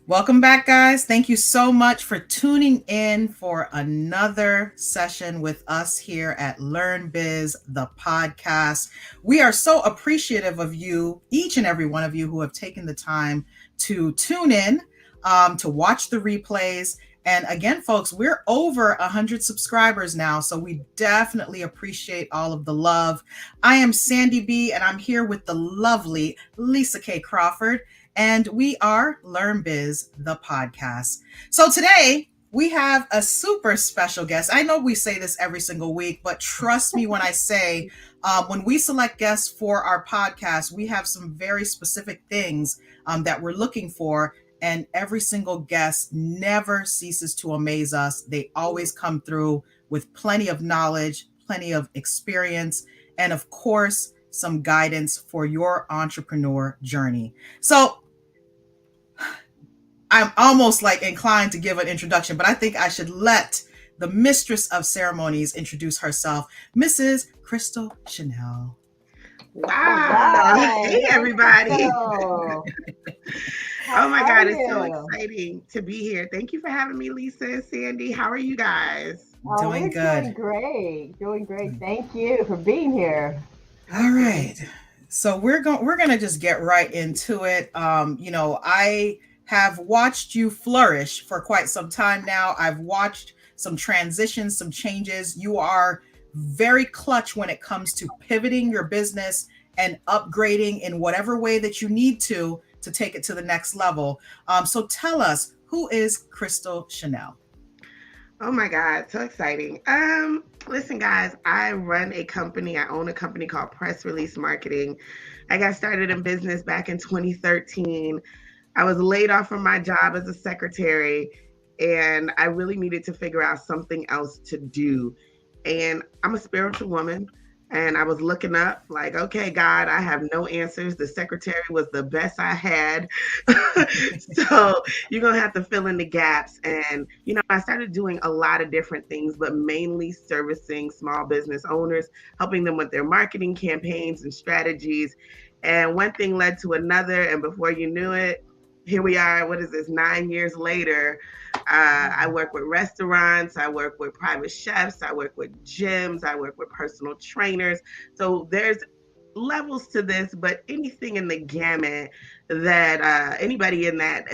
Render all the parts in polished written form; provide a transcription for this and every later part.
Welcome back, guys. Thank you so much for tuning in for another session with us here at LearnBiz The Podcast. We are so appreciative of you, each and every one of you who have taken the time to tune in, to watch the replays. And again, folks, we're over 100 subscribers now, so we definitely appreciate all of the love. I am Sandy B, and I'm here with the lovely Lisa K. Crawford. And we are LearnBiz, the podcast. So today we have a super special guest. I know we say this every single week, but trust me when I say, when we select guests for our podcast, we have some very specific things that we're looking for. And every single guest never ceases to amaze us. They always come through with plenty of knowledge, plenty of experience, and of course, some guidance for your entrepreneur journey. So I'm almost like inclined to give an introduction, but I think I should let the mistress of ceremonies introduce herself, Mrs. Crystal Chanel. Wow. Hey, everybody. Oh my God, it's so exciting to be here. Thank you for having me, Lisa and Sandy. How are you guys? Doing good. Doing great. Thank you for being here. All right. So we're going to just get right into it. I have watched you flourish for quite some time now. I've watched some transitions, some changes. You are very clutch when it comes to pivoting your business and upgrading in whatever way that you need to take it to the next level. So tell us, who is Crystal Chanel? Oh my God, so exciting. Listen, guys, I run a company. I own a company called Press Release Marketing. I got started in business back in 2013. I was laid off from my job as a secretary, and I really needed to figure out something else to do. And I'm a spiritual woman, and I was looking up like, okay, God, I have no answers. The secretary was the best I had. So you're going to have to fill in the gaps. And, I started doing a lot of different things, but mainly servicing small business owners, helping them with their marketing campaigns and strategies. And one thing led to another. And before you knew it, here we are, 9 years later. I work with restaurants, I work with private chefs, I work with gyms, I work with personal trainers. So there's levels to this, but anything in the gamut that anybody in that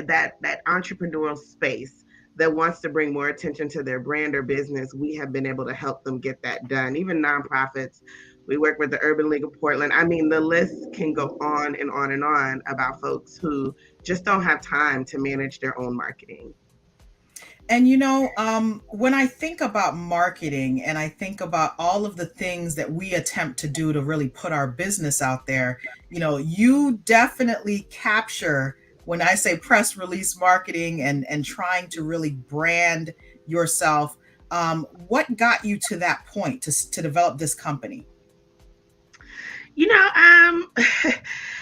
entrepreneurial space that wants to bring more attention to their brand or business, we have been able to help them get that done. Even nonprofits. We work with the Urban League of Portland. I mean, the list can go on and on and on about folks who just don't have time to manage their own marketing. And, when I think about marketing and I think about all of the things that we attempt to do to really put our business out there, you definitely capture, when I say press release marketing and trying to really brand yourself, what got you to that point to develop this company?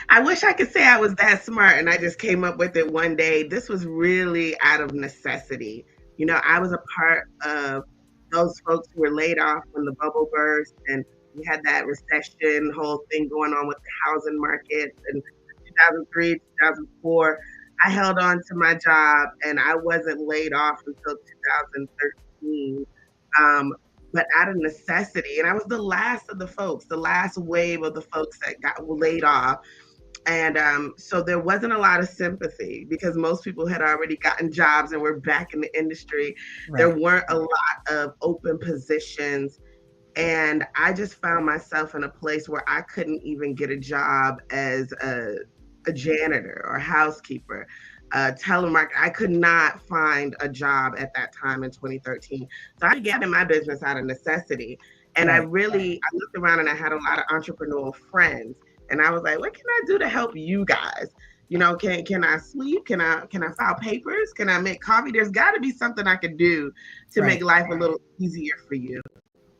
I wish I could say I was that smart and I just came up with it one day. This was really out of necessity. I was a part of those folks who were laid off when the bubble burst and we had that recession whole thing going on with the housing market in 2003, 2004. I held on to my job and I wasn't laid off until 2013. But out of necessity. And I was the last of the folks, the last wave of the folks that got laid off. And so there wasn't a lot of sympathy because most people had already gotten jobs and were back in the industry. Right. There weren't a lot of open positions. And I just found myself in a place where I couldn't even get a job as a janitor or housekeeper. Telemarketer. I could not find a job at that time in 2013. So I began in my business out of necessity. And I looked around and I had a lot of entrepreneurial friends. And I was like, what can I do to help you guys? Can I sweep? Can I file papers? Can I make coffee? There's got to be something I could do to make life a little easier for you.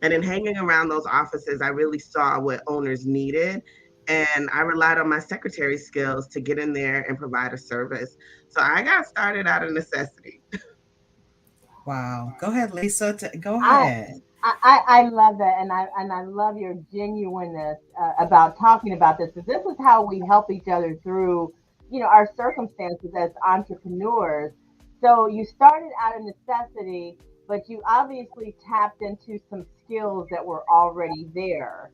And in hanging around those offices, I really saw what owners needed. And I relied on my secretary skills to get in there and provide a service. So I got started out of necessity. Wow. Go ahead, Lisa. Go ahead. I love that. And I love your genuineness about talking about this. Because this is how we help each other through our circumstances as entrepreneurs. So you started out of necessity, but you obviously tapped into some skills that were already there.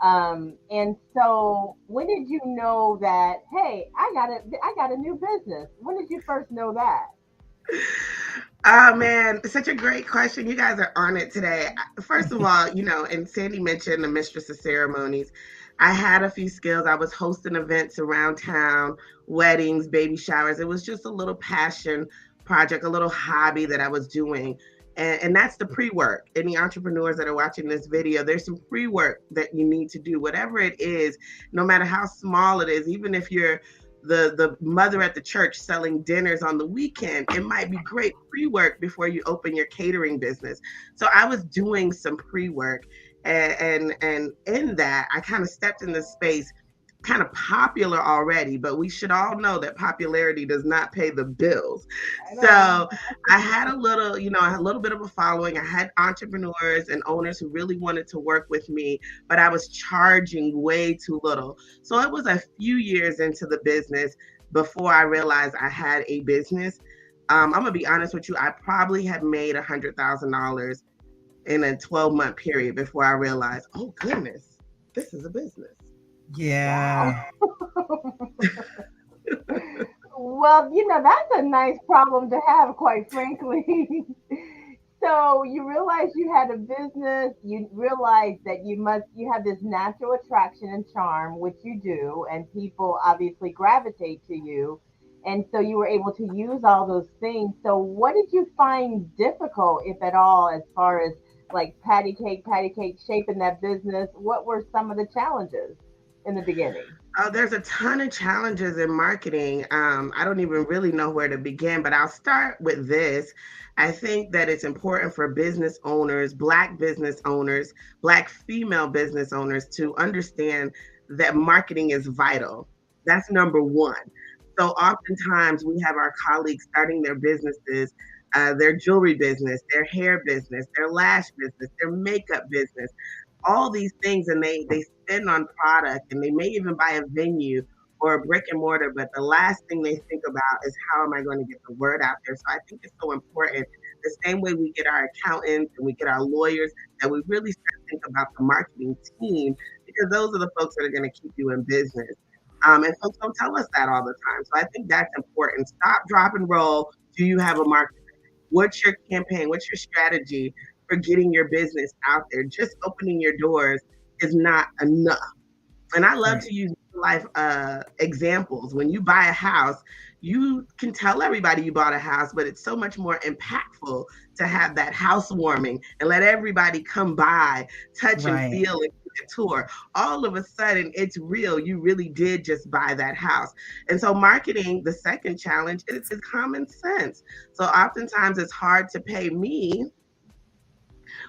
And so when did you know that, hey, I got a new business? When did you first know that? Oh man, such a great question. You guys are on it today. First of all, and Sandy mentioned the mistress of ceremonies. I had a few skills. I was hosting events around town, weddings, baby showers. It was just a little passion project, a little hobby that I was doing. And that's the pre-work. Any entrepreneurs that are watching this video, there's some pre-work that you need to do, whatever it is, no matter how small it is, even if you're the mother at the church selling dinners on the weekend, it might be great pre-work before you open your catering business. So I was doing some pre-work, and in that I kind of stepped in this space, kind of popular already, but we should all know that popularity does not pay the bills. I know. So I had a little bit of a following. I had entrepreneurs and owners who really wanted to work with me, but I was charging way too little. So it was a few years into the business before I realized I had a business. I'm gonna be honest with you. I probably had made $100,000 in a 12-month period before I realized, oh goodness, this is a business. Wow. Yeah. Well, that's a nice problem to have, quite frankly. So you realized you had a business, you realized that you have this natural attraction and charm, which you do, and people obviously gravitate to you. And so you were able to use all those things. So what did you find difficult, if at all, as far as like patty cake, shaping that business? What were some of the challenges in the beginning? There's a ton of challenges in marketing. I don't even really know where to begin, but I'll start with this. I think that it's important for business owners, Black business owners, Black female business owners to understand that marketing is vital. That's number one. So oftentimes we have our colleagues starting their businesses, their jewelry business, their hair business, their lash business, their makeup business, all these things, and they spend on product, and they may even buy a venue or a brick and mortar, but the last thing they think about is how am I going to get the word out there. So I think it's so important, the same way we get our accountants and we get our lawyers, that we really start to think about the marketing team, because those are the folks that are going to keep you in business. And folks don't tell us that all the time. So I think that's important. Stop, drop, and roll. Do you have a market? What's your campaign? What's your strategy for getting your business out there? Just opening your doors is not enough. And I love Right. to use life examples. When you buy a house, you can tell everybody you bought a house, but it's so much more impactful to have that housewarming and let everybody come by, touch and Right. feel and take a tour. All of a sudden, it's real. You really did just buy that house. And so, marketing, the second challenge is common sense. So, oftentimes, it's hard to pay me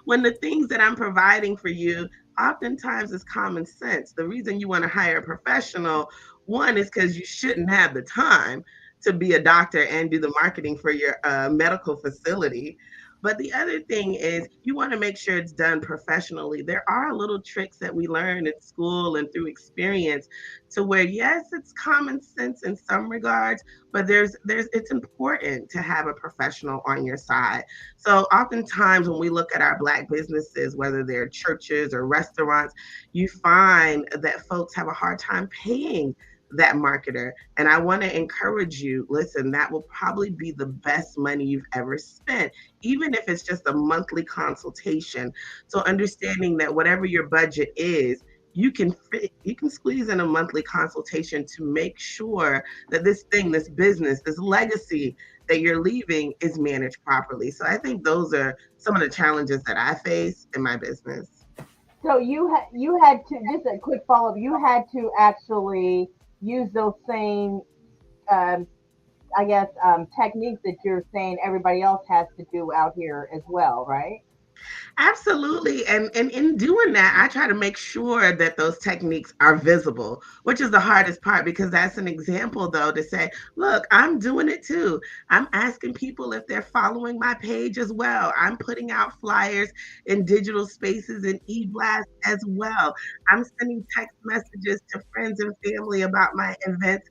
when the things that I'm providing for you oftentimes is common sense. The reason you want to hire a professional, one, is because you shouldn't have the time to be a doctor and do the marketing for your medical facility. But the other thing is you want to make sure it's done professionally. There are little tricks that we learn in school and through experience to where, yes, it's common sense in some regards, but there's it's important to have a professional on your side. So oftentimes when we look at our Black businesses, whether they're churches or restaurants, you find that folks have a hard time paying that marketer. And I want to encourage you, listen, that will probably be the best money you've ever spent, even if it's just a monthly consultation. So understanding that whatever your budget is, you can squeeze in a monthly consultation to make sure that this thing, this business, this legacy that you're leaving is managed properly. So I think those are some of the challenges that I face in my business. So you had to, just a quick follow up. You had to actually use those same, um, I guess, techniques that you're saying everybody else has to do out here as well, right? Absolutely. And in doing that, I try to make sure that those techniques are visible, which is the hardest part, because that's an example, though, to say, look, I'm doing it too. I'm asking people if they're following my page as well. I'm putting out flyers in digital spaces and e-blasts as well. I'm sending text messages to friends and family about my events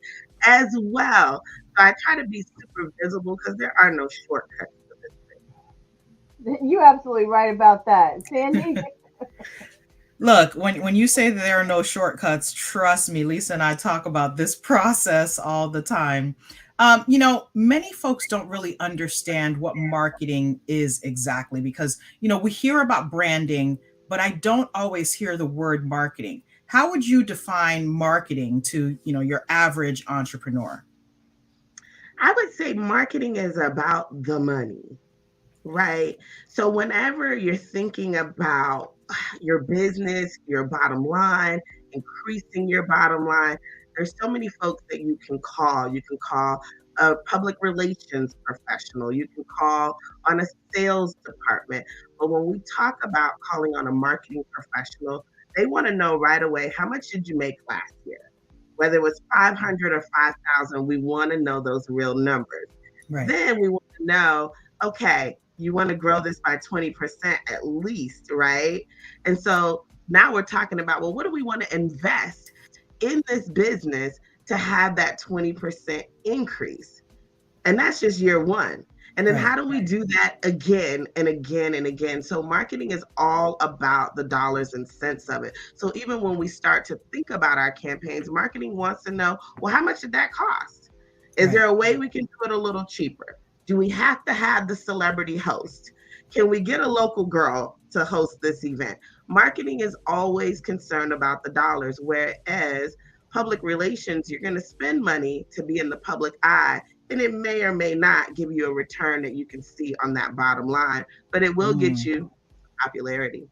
as well. So I try to be super visible because there are no shortcuts for this. You're absolutely right about that. Sandy? Look, when you say that there are no shortcuts, trust me, Lisa and I talk about this process all the time. Many folks don't really understand what marketing is exactly because, we hear about branding, but I don't always hear the word marketing. How would you define marketing to, your average entrepreneur? I would say marketing is about the money. Right. So whenever you're thinking about your business, your bottom line, increasing your bottom line, there's so many folks that you can call. You can call a public relations professional. You can call on a sales department. But when we talk about calling on a marketing professional, they want to know right away, how much did you make last year? Whether it was 500 or 5,000, we want to know those real numbers. Right. Then we want to know, okay, you want to grow this by 20% at least, right? And so now we're talking about, well, what do we want to invest in this business to have that 20% increase? And that's just year one. And then how do we do that again and again and again? So marketing is all about the dollars and cents of it. So even when we start to think about our campaigns, marketing wants to know, well, how much did that cost? Is there a way we can do it a little cheaper? Do we have to have the celebrity host? Can we get a local girl to host this event? Marketing is always concerned about the dollars, whereas public relations, you're going to spend money to be in the public eye, and it may or may not give you a return that you can see on that bottom line, but it will get you popularity.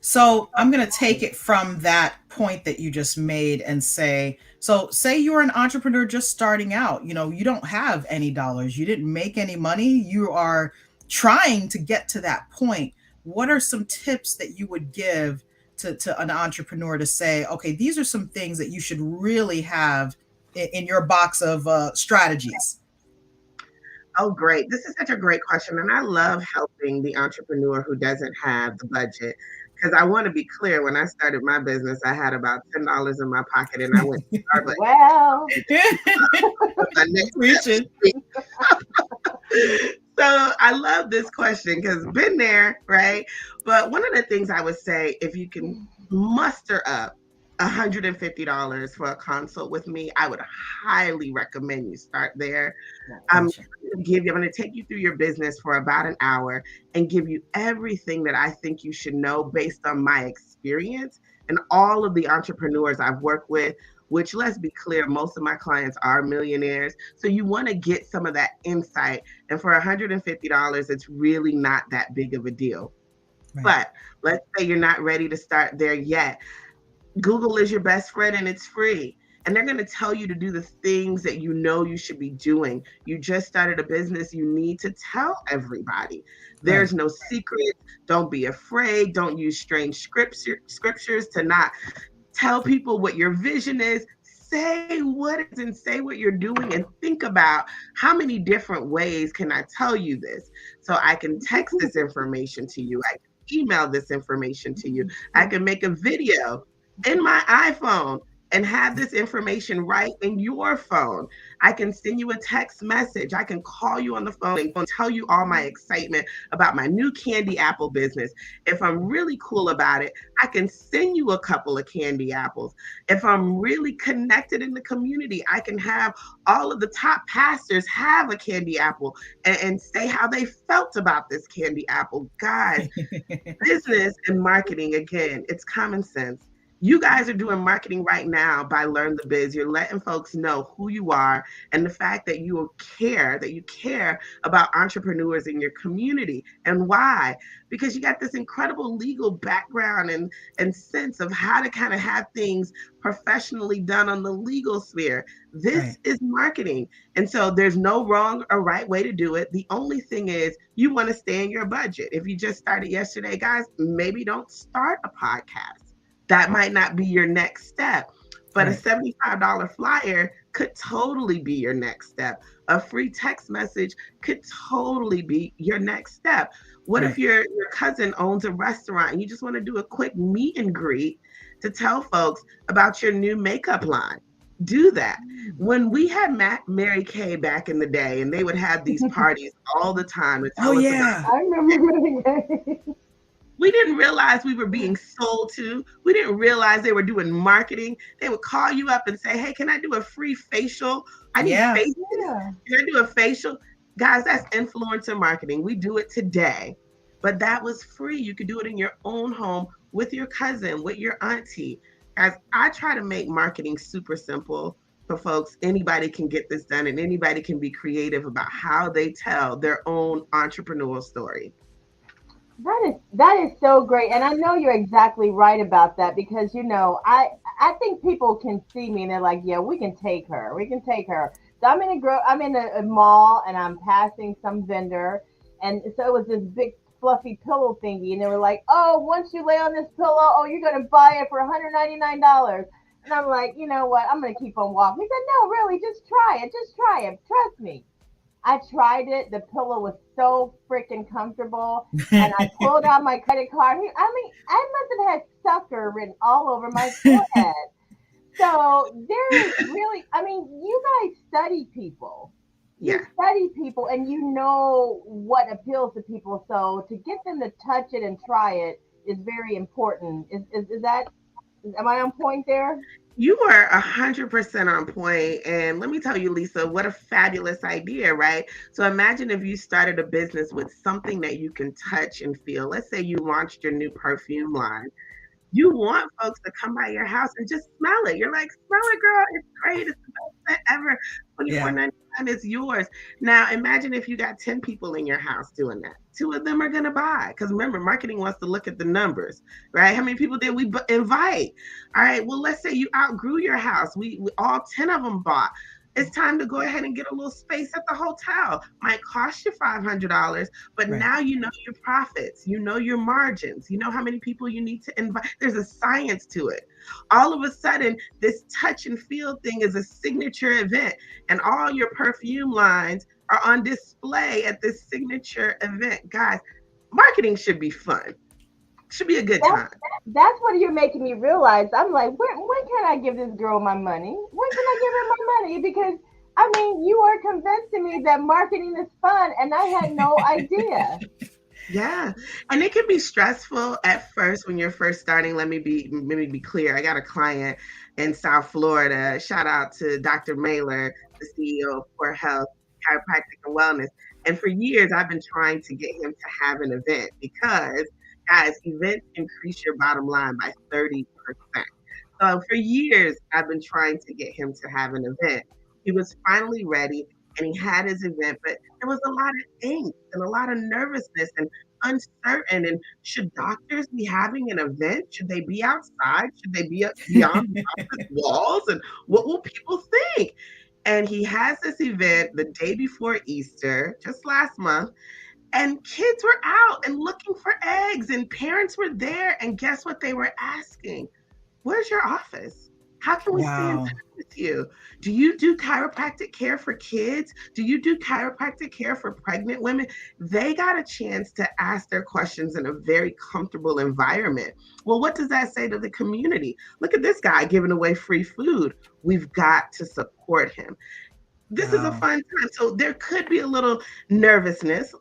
So I'm going to take it from that point that you just made and say, so say you're an entrepreneur just starting out, you don't have any dollars, you didn't make any money, you are trying to get to that point. What are some tips that you would give to an entrepreneur to say, okay, these are some things that you should really have in your box of strategies? Oh, great. This is such a great question. And I love helping the entrepreneur who doesn't have the budget. Because I want to be clear, when I started my business, I had about $10 in my pocket and I went to Starbucks. Well, so I love this question because been there, right? But one of the things I would say, if you can muster up $150 for a consult with me, I would highly recommend you start there. I'm going to take you through your business for about an hour and give you everything that I think you should know based on my experience and all of the entrepreneurs I've worked with, which, let's be clear, most of my clients are millionaires. So you want to get some of that insight. And for $150, it's really not that big of a deal. Right. But let's say you're not ready to start there yet. Google is your best friend and it's free. And they're going to tell you to do the things that you know you should be doing. You just started a business. You need to tell everybody. There's no secret. Don't be afraid. Don't use strange scriptures to not tell people what your vision is. Say what it is and say what you're doing and think about how many different ways can I tell you this? So I can text this information to you. I can email this information to you. I can make a video in my iPhone and have this information right in your phone. I can send you a text message. I can call you on the phone and tell you all my excitement about my new candy apple business. If I'm really cool about it, I can send you a couple of candy apples. If I'm really connected in the community, I can have all of the top pastors have a candy apple and say how they felt about this candy apple. Guys, business and marketing, again, it's common sense. You guys are doing marketing right now by Learn the Biz. You're letting folks know who you are and the fact that you care about entrepreneurs in your community. And why? Because you got this incredible legal background and sense of how to kind of have things professionally done on the legal sphere. This is marketing. And so there's no wrong or right way to do it. The only thing is you want to stay in your budget. If you just started yesterday, guys, maybe don't start a podcast. That might not be your next step, but a $75 flyer could totally be your next step. A free text message could totally be your next step. What if your cousin owns a restaurant and you just want to do a quick meet and greet to tell folks about your new makeup line? Do that. When we had Mary Kay back in the day, and they would have these parties all the time to Oh tell us about, yeah. I remember really good. we didn't realize we were being sold to. We didn't realize they were doing marketing. They would call you up and say, "Hey, can I do a free facial? I need Yeah. faces. Yeah. Can I do a facial?" Guys, that's influencer marketing. We do it today, but that was free. You could do it in your own home with your cousin, with your auntie. Guys, I try to make marketing super simple for folks. Anybody can get this done, and anybody can be creative about how they tell their own entrepreneurial story. That is so great, and I know you're exactly right about that because I think people can see me and they're like, yeah, we can take her. So I'm in a mall and I'm passing some vendor, and so it was this big fluffy pillow thingy, and they were like, oh, once you lay on this pillow, oh, you're gonna buy it for $199. And I'm like, you know what? I'm gonna keep on walking. He said, no, really, just try it, trust me. I tried it. The pillow was so freaking comfortable. And I pulled out my credit card. I must have had sucker written all over my forehead. So there is really, you guys study people. You Yeah. study people and you know what appeals to people. So to get them to touch it and try it is very important. Is that, am I on point there? You are 100% on point. And let me tell you, Lisa, what a fabulous idea, right? So imagine if you started a business with something that you can touch and feel. Let's say you launched your new perfume line. You want folks to come by your house and just smell it. You're like, smell it, girl. It's great. It's the best scent ever. Yeah. $24.99 is yours. Now, imagine if you got 10 people in your house doing that. Two of them are going to buy. Because remember, marketing wants to look at the numbers, right? How many people did we invite? All right. Well, let's say you outgrew your house. We all 10 of them bought. It's time to go ahead and get a little space at the hotel. Might cost you $500, but Right. now you know your profits, you know your margins, you know how many people you need to invite. There's a science to it. All of a sudden, this touch and feel thing is a signature event, and all your perfume lines are on display at this signature event. Guys, marketing should be fun. Should be a good That's time. that's what you're making me realize. I'm like, when can I give this girl my money? When can I give her my money? Because you are convincing me that marketing is fun, and I had no idea. Yeah. And it can be stressful at first when you're first starting. Let me be clear. I got a client in South Florida. Shout out to Dr. Mailer, the CEO of Core Health, Chiropractic and Wellness. And for years I've been trying to get him to have an event because, guys, events increase your bottom line by 30%. So for years I've been trying to get him to have an event. He was finally ready and he had his event, but there was a lot of angst and a lot of nervousness and uncertain. And should doctors be having an event? Should they be outside? Should they be beyond the office walls? And what will people think? And he has this event the day before Easter, just last month, and kids were out and looking for eggs, and parents were there. And guess what they were asking? Where's your office? How can we stay in Wow. touch with you? Do you do chiropractic care for kids? Do you do chiropractic care for pregnant women? They got a chance to ask their questions in a very comfortable environment. Well, what does that say to the community? Look at this guy giving away free food. We've got to support him. This is a Wow. fun time. So there could be a little nervousness.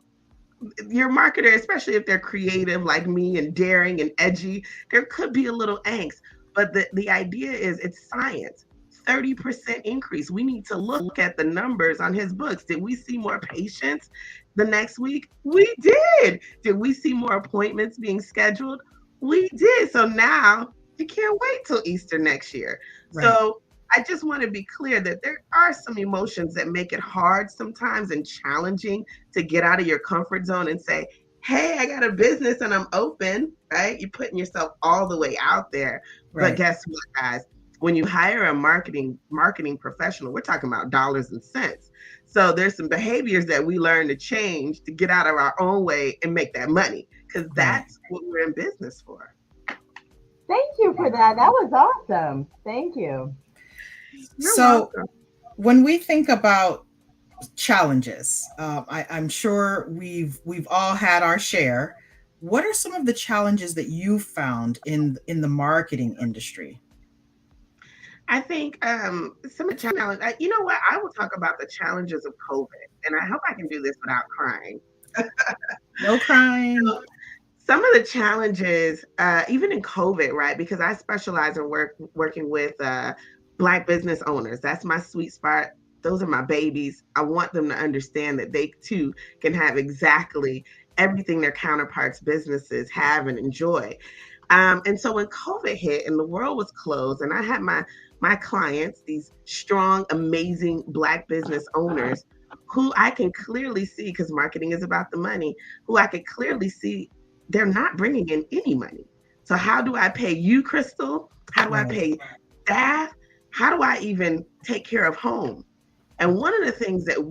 Your marketer, especially if they're creative like me and daring and edgy, there could be a little angst. But the idea is it's science. 30% increase. We need to look at the numbers on his books. Did we see more patients the next week? We did. Did we see more appointments being scheduled? We did. So now you can't wait till Easter next year. Right. So I just want to be clear that there are some emotions that make it hard sometimes and challenging to get out of your comfort zone and say, hey, I got a business and I'm open, right? You're putting yourself all the way out there. But Right. guess what, guys? When you hire a marketing professional, we're talking about dollars and cents. So there's some behaviors that we learn to change to get out of our own way and make that money, because Right. that's what we're in business for. Thank you for that. That was awesome. Thank you. You're So welcome. when we think about challenges, I'm sure we've all had our share. What are some of the challenges that you found in the marketing industry? I think some of the challenge. You know what? I will talk about the challenges of COVID, and I hope I can do this without crying. No crying. Some of the challenges, even in COVID, right? Because I specialize in working with Black business owners. That's my sweet spot. Those are my babies. I want them to understand that they too can have exactly everything their counterparts businesses have and enjoy. And so when COVID hit and the world was closed, and I had my clients, these strong, amazing Black business owners, who I can clearly see, because marketing is about the money, who I could clearly see they're not bringing in any money. So how do I pay you, Crystal? How do I pay staff? How do I even take care of home? And one of the things that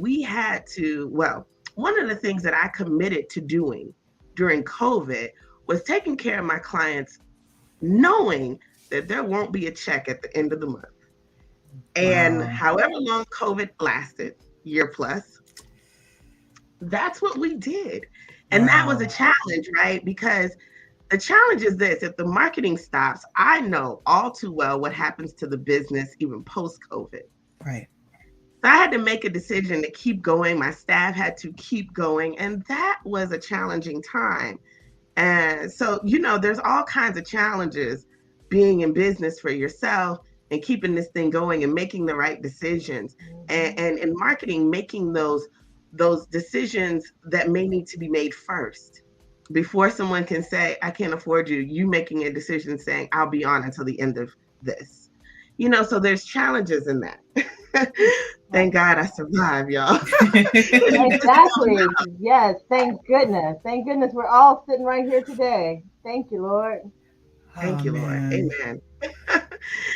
one of the things that I committed to doing during COVID was taking care of my clients, knowing that there won't be a check at the end of the month. And however long COVID lasted, year plus, that's what we did. And that was a challenge, right? Because the challenge is this: if the marketing stops, I know all too well what happens to the business even post-COVID. Right. So I had to make a decision to keep going. My staff had to keep going. And that was a challenging time. And so, there's all kinds of challenges being in business for yourself and keeping this thing going and making the right decisions. And in marketing, making those decisions that may need to be made first before someone can say, I can't afford you. You making a decision saying, I'll be on until the end of this. So there's challenges in that. Thank God I survived, y'all. Exactly. Yes. Thank goodness. Thank goodness we're all sitting right here today. Thank you, Lord. Thank you, Lord. Amen.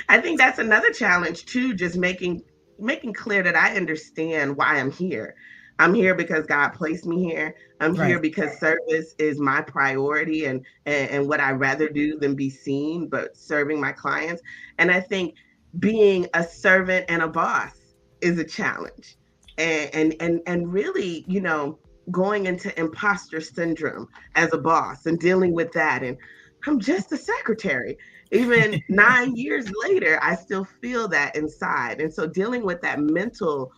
I think that's another challenge too, just making clear that I understand why I'm here. I'm here because God placed me here. I'm here because service is my priority and what I'd rather do than be seen, but serving my clients. And I think being a servant and a boss is a challenge. And really, going into imposter syndrome as a boss and dealing with that. And I'm just a secretary. Even 9 years later, I still feel that inside. And so dealing with that mental,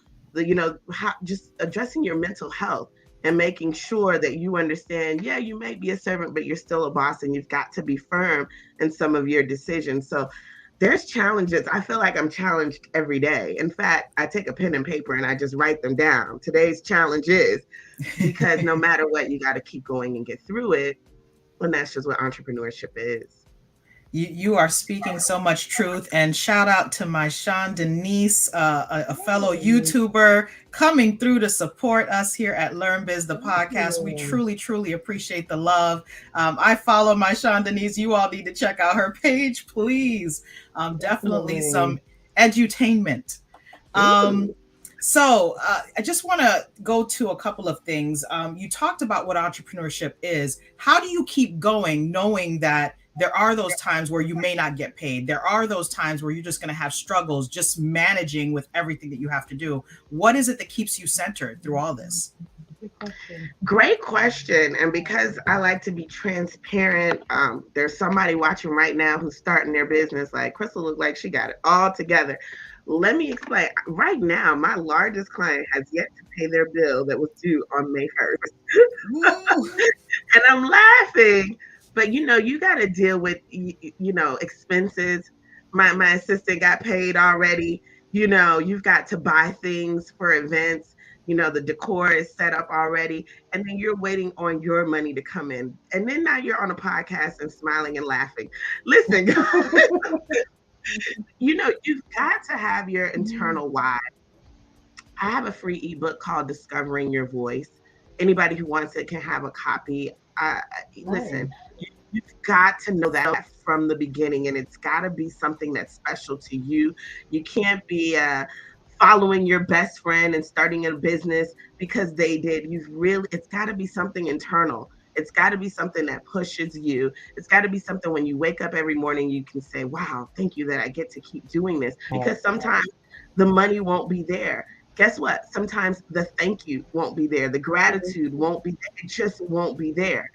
just addressing your mental health and making sure that you understand, you may be a servant, but you're still a boss and you've got to be firm in some of your decisions. So there's challenges. I feel like I'm challenged every day. In fact, I take a pen and paper and I just write them down. Today's challenge is, because no matter what, you got to keep going and get through it. And that's just what entrepreneurship is. You are speaking so much truth, and shout out to my Sean Denise, a fellow YouTuber coming through to support us here at LearnBiz The Podcast. We truly, truly appreciate the love. I follow my Sean Denise. You all need to check out her page, please. Definitely some edutainment. So I just want to go to a couple of things. You talked about what entrepreneurship is. How do you keep going knowing that there are those times where you may not get paid? There are those times where you're just going to have struggles just managing with everything that you have to do. What is it that keeps you centered through all this? Great question. And because I like to be transparent, there's somebody watching right now who's starting their business. Like Crystal looked like she got it all together. Let me explain. Right now, my largest client has yet to pay their bill that was due on May 1st. And I'm laughing. But, you got to deal with, expenses. My assistant got paid already. You've got to buy things for events. The decor is set up already. And then you're waiting on your money to come in. And then now you're on a podcast and smiling and laughing. Listen, you've got to have your internal why. I have a free ebook called Discovering Your Voice. Anybody who wants it can have a copy. Listen, you've got to know that from the beginning, and it's got to be something that's special to you. You can't be following your best friend and starting a business because they did. It's got to be something internal. It's got to be something that pushes you. It's got to be something when you wake up every morning, you can say, wow, thank you that I get to keep doing this. Because sometimes the money won't be there. Guess what? Sometimes the thank you won't be there. The gratitude won't be there. It just won't be there.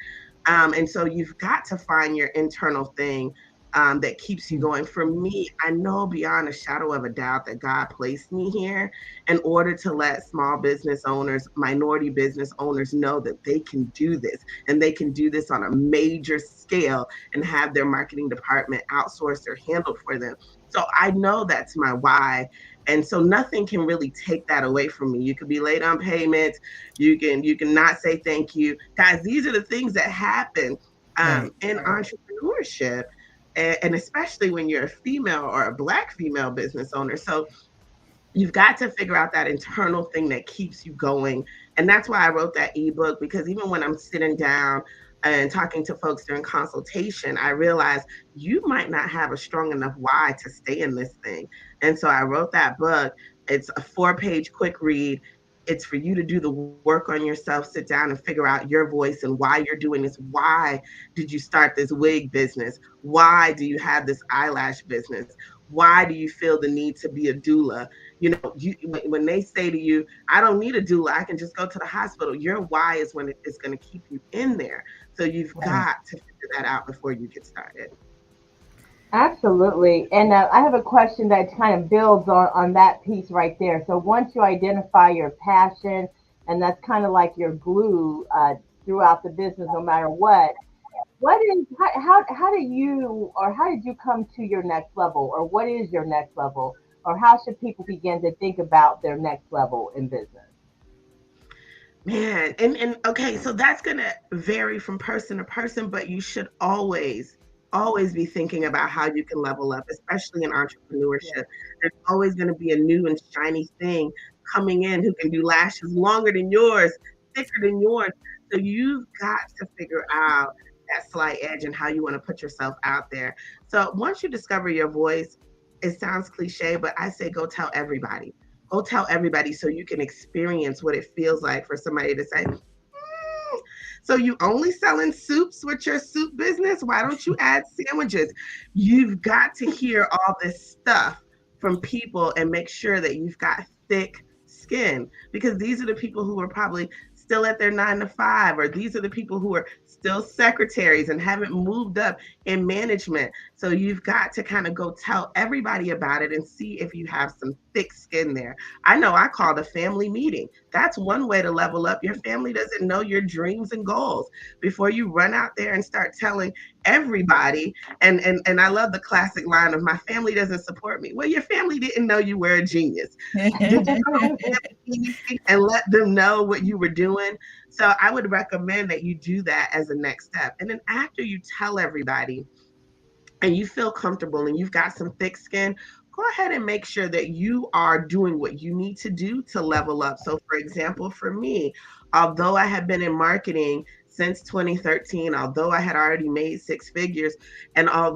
And so you've got to find your internal thing that keeps you going. For me, I know beyond a shadow of a doubt that God placed me here in order to let small business owners, minority business owners know that they can do this, and they can do this on a major scale and have their marketing department outsourced or handled for them. So I know that's my why. And so nothing can really take that away from me. You could be late on payments. You can not say thank you. Guys, these are the things that happen Right. in entrepreneurship. And especially when you're a female or a Black female business owner. So you've got to figure out that internal thing that keeps you going. And that's why I wrote that ebook, because even when I'm sitting down and talking to folks during consultation, I realized you might not have a strong enough why to stay in this thing. And so I wrote that book. It's a 4-page quick read. It's for you to do the work on yourself, sit down and figure out your voice and why you're doing this. Why did you start this wig business? Why do you have this eyelash business? Why do you feel the need to be a doula? When they say to you, I don't need a doula, I can just go to the hospital. Your why is when it's going to keep you in there. So you've got to figure that out before you get started. Absolutely. And I have a question that kind of builds on that piece right there. So once you identify your passion, and that's kind of like your glue throughout the business, no matter what is, how do you, or how did you come to your next level, or what is your next level, or how should people begin to think about their next level in business? Man, and okay, so that's gonna vary from person to person, but you should always be thinking about how you can level up, especially in entrepreneurship. There's always going to be a new and shiny thing coming in who can do lashes longer than yours, thicker than yours. So you've got to figure out that slight edge and how you want to put yourself out there. So once you discover your voice, it sounds cliche, but I say go tell everybody. Go tell everybody so you can experience what it feels like for somebody to say, so you only selling soups with your soup business? Why don't you add sandwiches? You've got to hear all this stuff from people and make sure that you've got thick skin, because these are the people who are probably still at their 9 to 5, or these are the people who are still secretaries and haven't moved up in management. So you've got to kind of go tell everybody about it and see if you have some thick skin there. I know I called a family meeting. That's one way to level up. Your family doesn't know your dreams and goals before you run out there and start telling everybody. And I love the classic line of, my family doesn't support me. Well, your family didn't know you were a genius. Did you call and let them know what you were doing? So I would recommend that you do that as a next step. And then after you tell everybody and you feel comfortable and you've got some thick skin, go ahead and make sure that you are doing what you need to do to level up. So for example, for me, although I have been in marketing since 2013, although I had already made 6 figures, and I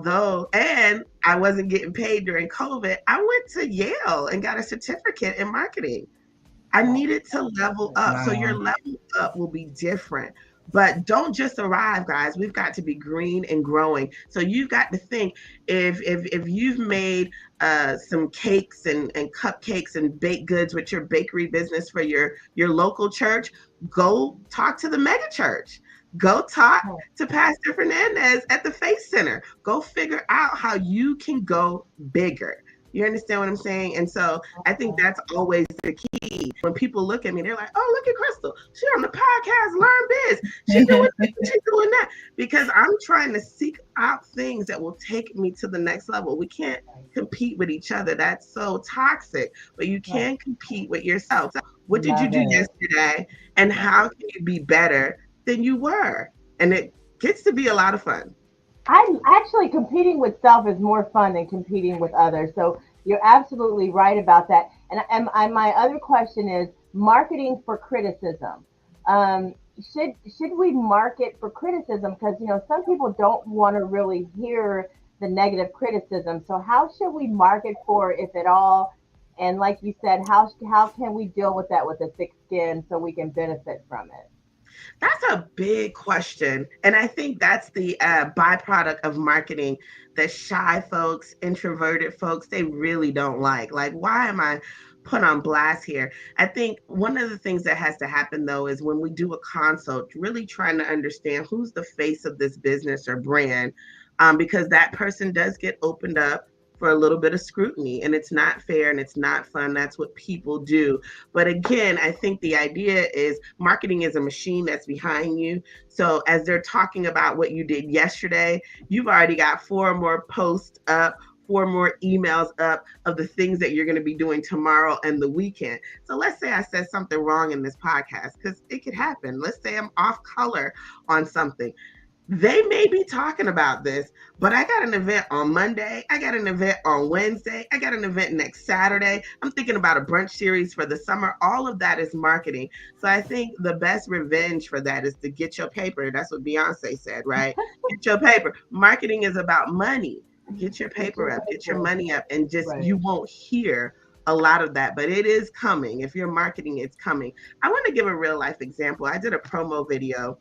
wasn't getting paid during COVID, I went to Yale and got a certificate in marketing. I needed to level up. So your Wow. level up will be different. But don't just arrive, guys. We've got to be green and growing. So you've got to think, if you've made some cakes and cupcakes and baked goods with your bakery business for your local church, go talk to the mega church. Go talk to Pastor Fernandez at the Faith Center. Go figure out how you can go bigger. You understand what I'm saying? And so I think that's always the key. When people look at me, they're like, oh, look at Crystal. She on the podcast, Learn Biz. She doing this, she doing that. Because I'm trying to seek out things that will take me to the next level. We can't compete with each other. That's so toxic. But you can compete with yourself. So what did you do yesterday? And how can you be better than you were? And it gets to be a lot of fun. I'm actually, competing with self is more fun than competing with others. So you're absolutely right about that. And my other question is marketing for criticism. Um, should we market for criticism? Because some people don't want to really hear the negative criticism. So how should we market for, if at all? And like you said, how can we deal with that with a thick skin so we can benefit from it? That's a big question. And I think that's the byproduct of marketing that shy folks, introverted folks, they really don't like. Like, why am I put on blast here? I think one of the things that has to happen, though, is when we do a consult, really trying to understand who's the face of this business or brand. because that person does get opened up for a little bit of scrutiny, and it's not fair and it's not fun. That's what people do. But again, I think the idea is marketing is a machine that's behind you. So as they're talking about what you did yesterday, you've already got 4 more posts up, 4 more emails up of the things that you're going to be doing tomorrow and the weekend. So let's say I said something wrong in this podcast, because it could happen. Let's say I'm off color on something. They may be talking about this, but I got an event on Monday. I got an event on Wednesday. I got an event next Saturday. I'm thinking about a brunch series for the summer. All of that is marketing. So I think the best revenge for that is to get your paper. That's what Beyonce said, right? Get your paper. Marketing is about money. Get your paper up, get your money up, and just you won't hear a lot of that, but it is coming. If you're marketing, it's coming. I want to give a real life example. I did a promo video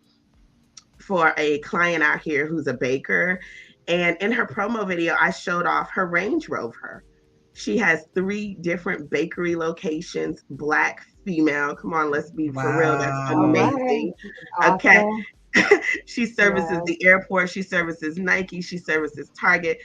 for a client out here who's a baker. And in her promo video, I showed off her Range Rover. She has 3 different bakery locations, Black, female. Come on, let's be for real. That's amazing. Right. Okay. Awesome. She services the airport. She services Nike. She services Target.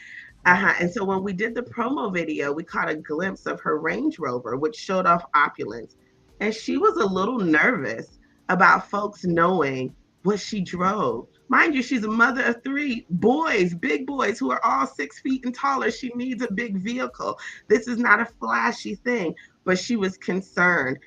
And so when we did the promo video, we caught a glimpse of her Range Rover, which showed off opulence. And she was a little nervous about folks knowing what she drove. Mind you, she's a mother of 3 boys, big boys who are all 6 feet and taller. She needs a big vehicle. This is not a flashy thing, but she was concerned.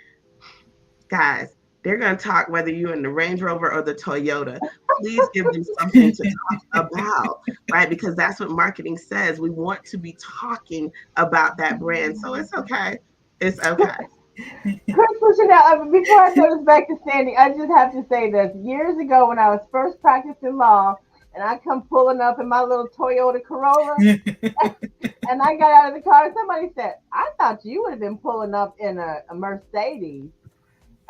Guys, they're going to talk whether you're in the Range Rover or the Toyota. Please give them something to talk about, right? Because that's what marketing says. We want to be talking about that brand. So it's okay. It's okay. Crystal Chanel, before I throw this back to Sandy, I just have to say this. Years ago, when I was first practicing law, and I come pulling up in my little Toyota Corolla, and I got out of the car, and somebody said, I thought you would have been pulling up in a Mercedes.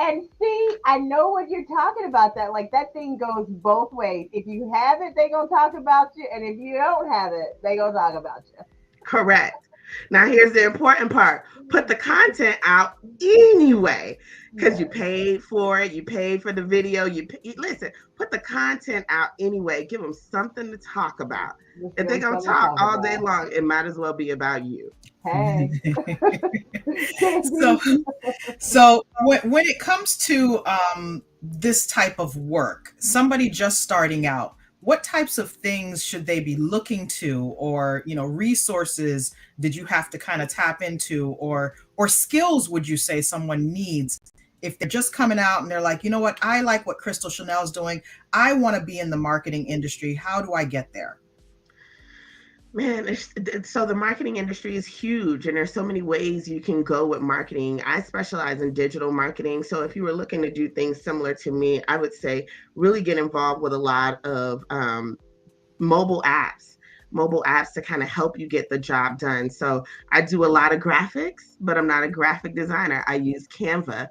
And see, I know what you're talking about. That like that thing goes both ways. If you have it, they're gonna talk about you, and if you don't have it, they're gonna talk about you. Correct. Now here's the important part. Put the content out anyway, because you paid for it. You paid for the video. Listen, put the content out anyway. Give them something to talk about. If they're going to talk all day long, it might as well be about you. Hey. So when it comes to this type of work, somebody just starting out, what types of things should they be looking to, or resources did you have to kind of tap into, or skills would you say someone needs if they're just coming out and they're like, you know what, I like what Crystal Chanel's doing, I want to be in the marketing industry, how do I get there? Man, so the marketing industry is huge, and there's so many ways you can go with marketing. I specialize in digital marketing. So if you were looking to do things similar to me, I would say really get involved with a lot of mobile apps to kind of help you get the job done. So I do a lot of graphics, but I'm not a graphic designer. I use Canva.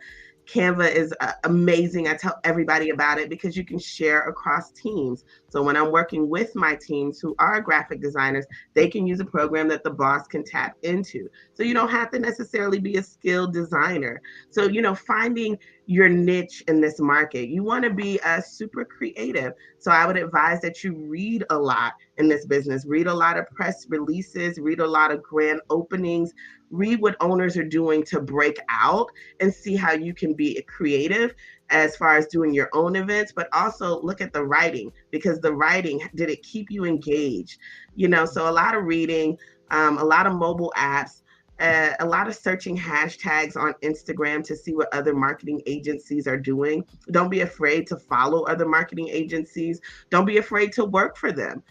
Canva is amazing. I tell everybody about it because you can share across teams. So when I'm working with my teams who are graphic designers, they can use a program that the boss can tap into. So you don't have to necessarily be a skilled designer. So, finding your niche in this market, you want to be super creative. So I would advise that you read a lot in this business, read a lot of press releases, read a lot of grand openings, read what owners are doing to break out and see how you can be creative as far as doing your own events, but also look at the writing, because the writing, did it keep you engaged? So a lot of reading, a lot of mobile apps, a lot of searching hashtags on Instagram to see what other marketing agencies are doing. Don't be afraid to follow other marketing agencies. Don't be afraid to work for them.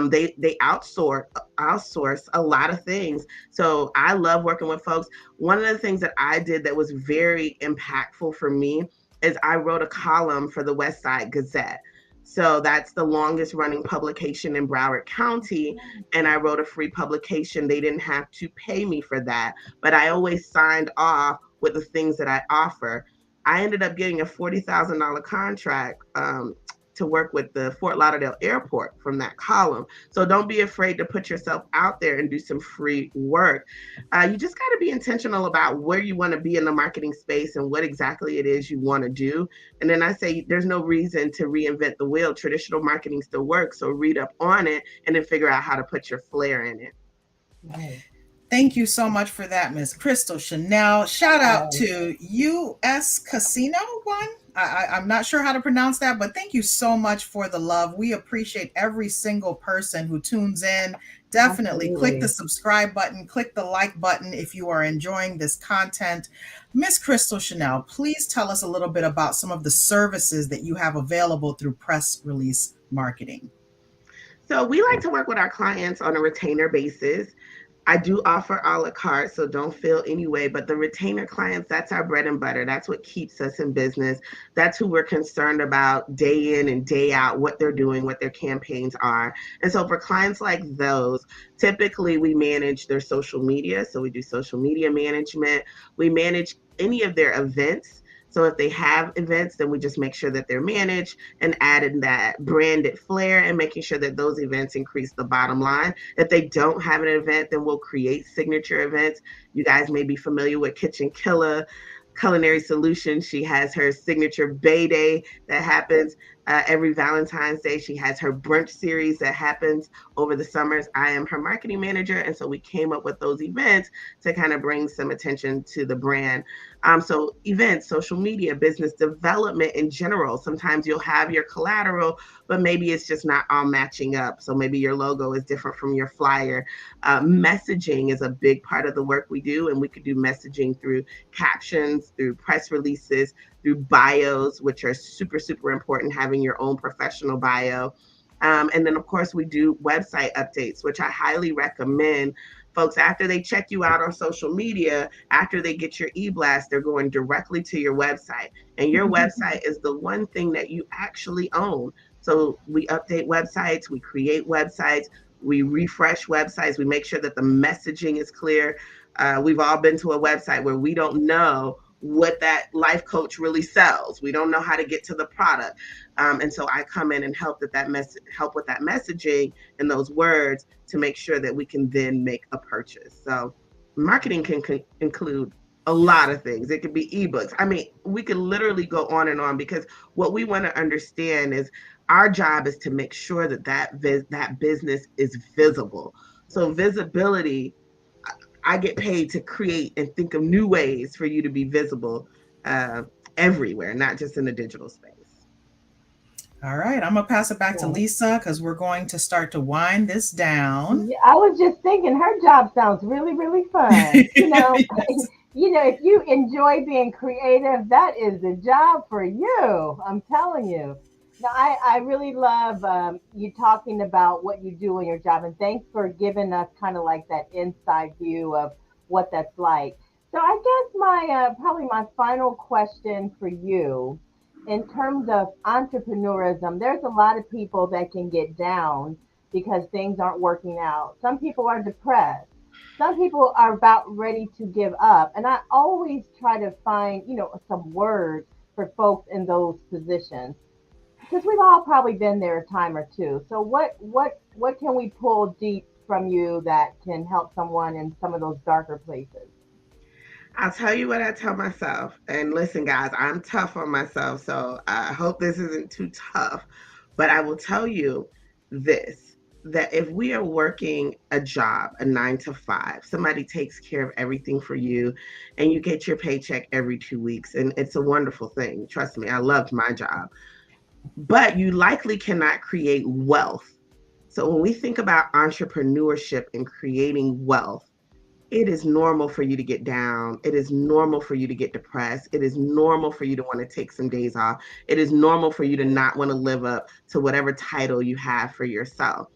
They outsource a lot of things. So I love working with folks. One of the things that I did that was very impactful for me is I wrote a column for the West Side Gazette. So that's the longest running publication in Broward County. And I wrote a free publication. They didn't have to pay me for that, but I always signed off with the things that I offer. I ended up getting a $40,000 contract to to work with the Fort Lauderdale Airport from that column. So don't be afraid to put yourself out there and do some free work. You just got to be intentional about where you want to be in the marketing space and what exactly it is you want to do. And then I say there's no reason to reinvent the wheel. Traditional marketing still works. So read up on it and then figure out how to put your flair in it. Right. Thank you so much for that, Miss Crystal Chanel. Shout out to US Casino One. I'm not sure how to pronounce that, but thank you so much for the love. We appreciate every single person who tunes in. Definitely click the subscribe button, click the like button if you are enjoying this content. Miss Crystal Chanel, please tell us a little bit about some of the services that you have available through press release marketing. So we like to work with our clients on a retainer basis. I do offer a la carte, so don't feel any way, but the retainer clients, that's our bread and butter. That's what keeps us in business. That's who we're concerned about day in and day out, what they're doing, what their campaigns are. And so for clients like those, typically we manage their social media. So we do social media management. We manage any of their events. So if they have events, then we just make sure that they're managed and adding that branded flair and making sure that those events increase the bottom line. If they don't have an event, then we'll create signature events. You guys may be familiar with Kitchen Killer Culinary Solutions. She has her signature Bay Day that happens every Valentine's Day. She has her brunch series that happens over the summers. I am her marketing manager. And so we came up with those events to kind of bring some attention to the brand. So events, social media, business development in general. Sometimes you'll have your collateral, but maybe it's just not all matching up. So maybe your logo is different from your flyer. Messaging is a big part of the work we do. And we could do messaging through captions, through press releases, through bios, which are super, super important, having your own professional bio. And then, of course, we do website updates, which I highly recommend. Folks, after they check you out on social media, after they get your e-blast, they're going directly to your website. And your website is the one thing that you actually own. So we update websites, we create websites, we refresh websites, we make sure that the messaging is clear. We've all been to a website where we don't know what that life coach really sells. We don't know how to get to the product. And so I come in and help with that messaging and those words to make sure that we can then make a purchase. So marketing can include a lot of things. It could be ebooks. I mean, we could literally go on and on, because what we want to understand is our job is to make sure that that business is visible. So visibility, I get paid to create and think of new ways for you to be visible everywhere, not just in the digital space. All right, I'm going to pass it back to Lisa, because we're going to start to wind this down. Yeah, I was just thinking her job sounds really, really fun. Yes. If you enjoy being creative, that is the job for you. I'm telling you. Now, I really love you talking about what you do in your job, and thanks for giving us kind of like that inside view of what that's like. So I guess probably my final question for you, in terms of entrepreneurism, there's a lot of people that can get down because things aren't working out. Some people are depressed. Some people are about ready to give up. And I always try to find, some words for folks in those positions, because we've all probably been there a time or two. So what can we pull deep from you that can help someone in some of those darker places? I'll tell you what I tell myself. And listen, guys, I'm tough on myself, so I hope this isn't too tough. But I will tell you this, that if we are working a job, a 9 to 5, somebody takes care of everything for you and you get your paycheck every 2 weeks. And it's a wonderful thing. Trust me, I loved my job. But you likely cannot create wealth. So when we think about entrepreneurship and creating wealth, it is normal for you to get down. It is normal for you to get depressed. It is normal for you to want to take some days off. It is normal for you to not want to live up to whatever title you have for yourself.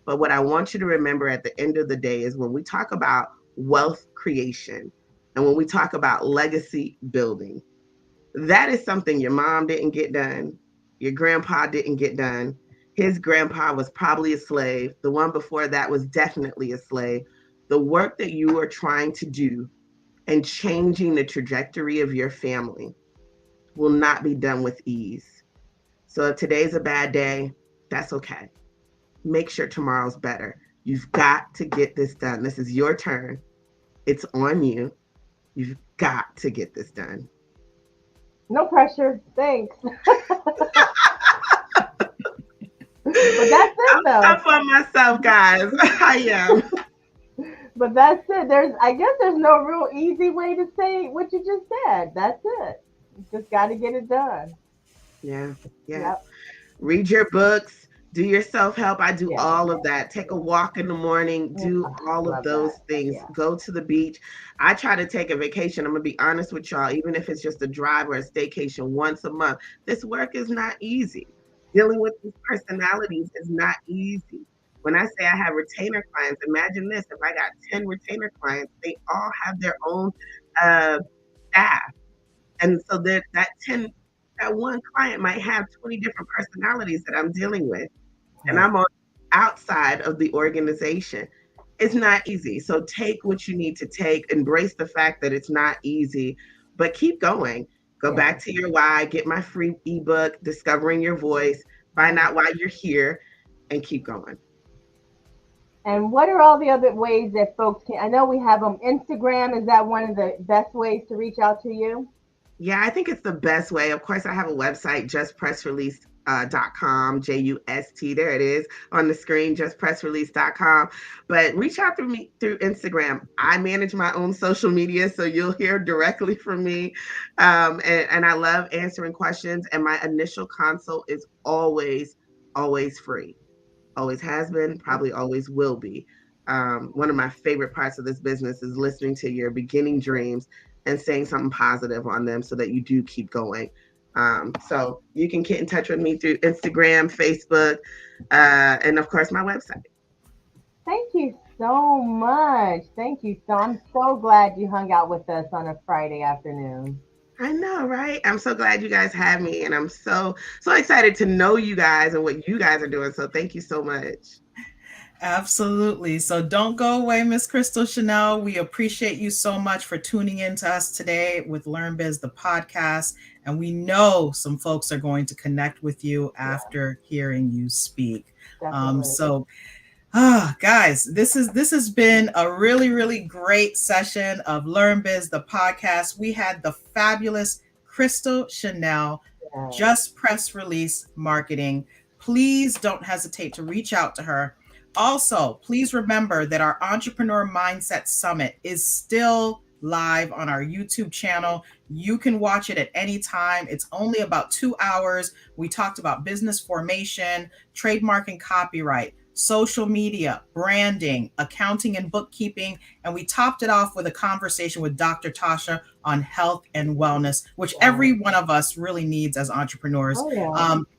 But what I want you to remember at the end of the day is when we talk about wealth creation and when we talk about legacy building, that is something your mom didn't get done. Your grandpa didn't get done. His grandpa was probably a slave. The one before that was definitely a slave. The work that you are trying to do and changing the trajectory of your family will not be done with ease. So if today's a bad day, that's okay. Make sure tomorrow's better. You've got to get this done. This is your turn. It's on you. You've got to get this done. No pressure. Thanks. But that's it, I'm though. tough on myself, guys. I am. But that's it. I guess there's no real easy way to say what you just said. That's it. You just got to get it done. Yeah. Yep. Read your books. Do your self-help. I do Yeah. all of that. Take a walk in the morning. Do all of those things. Yeah. Go to the beach. I try to take a vacation. I'm going to be honest with y'all. Even if it's just a drive or a staycation once a month, this work is not easy. Dealing with these personalities is not easy. When I say I have retainer clients, imagine this. If I got 10 retainer clients, they all have their own staff. And so that one client might have 20 different personalities that I'm dealing with. And I'm on outside of the organization. It's not easy. So take what you need to take, embrace the fact that it's not easy, but keep going. Go back to your why, get my free ebook, Discovering Your Voice, find out why you're here, and keep going. And what are all the other ways that folks can? I know we have Instagram. Is that one of the best ways to reach out to you? Yeah, I think it's the best way. Of course, I have a website, justpressrelease.com, JUST. There it is on the screen, justpressrelease.com. But reach out to me through Instagram. I manage my own social media, so you'll hear directly from me. And I love answering questions. And my initial consult is always free. Always has been, probably always will be. One of my favorite parts of this business is listening to your beginning dreams and saying something positive on them so that you do keep going. So you can get in touch with me through Instagram, Facebook, and of course my website. Thank you so much. Thank you. So I'm so glad you hung out with us on a Friday afternoon. I know, right? I'm so glad you guys have me, and I'm so excited to know you guys and what you guys are doing. So thank you so much. Absolutely. So don't go away, Miss Crystal Chanel. We appreciate you so much for tuning in to us today with LearnBiz the podcast. And we know some folks are going to connect with you after hearing you speak. Guys, this has been a really, really great session of LearnBiz the podcast. We had the fabulous Crystal Chanel, Just Press Release Marketing. Please don't hesitate to reach out to her. Also, please remember that our Entrepreneur Mindset Summit is still live on our YouTube channel. You can watch it at any time. It's only about 2 hours. We talked about business formation, trademark and copyright, social media, branding, accounting and bookkeeping, and we topped it off with a conversation with Dr. Tasha on health and wellness, which every one of us really needs as entrepreneurs.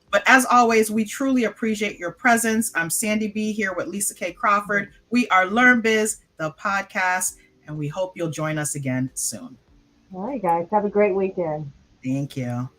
But as always, we truly appreciate your presence. I'm Sandy B here with Lisa K. Crawford. We are LearnBiz, the podcast, and we hope you'll join us again soon. All right, guys. Have a great weekend. Thank you.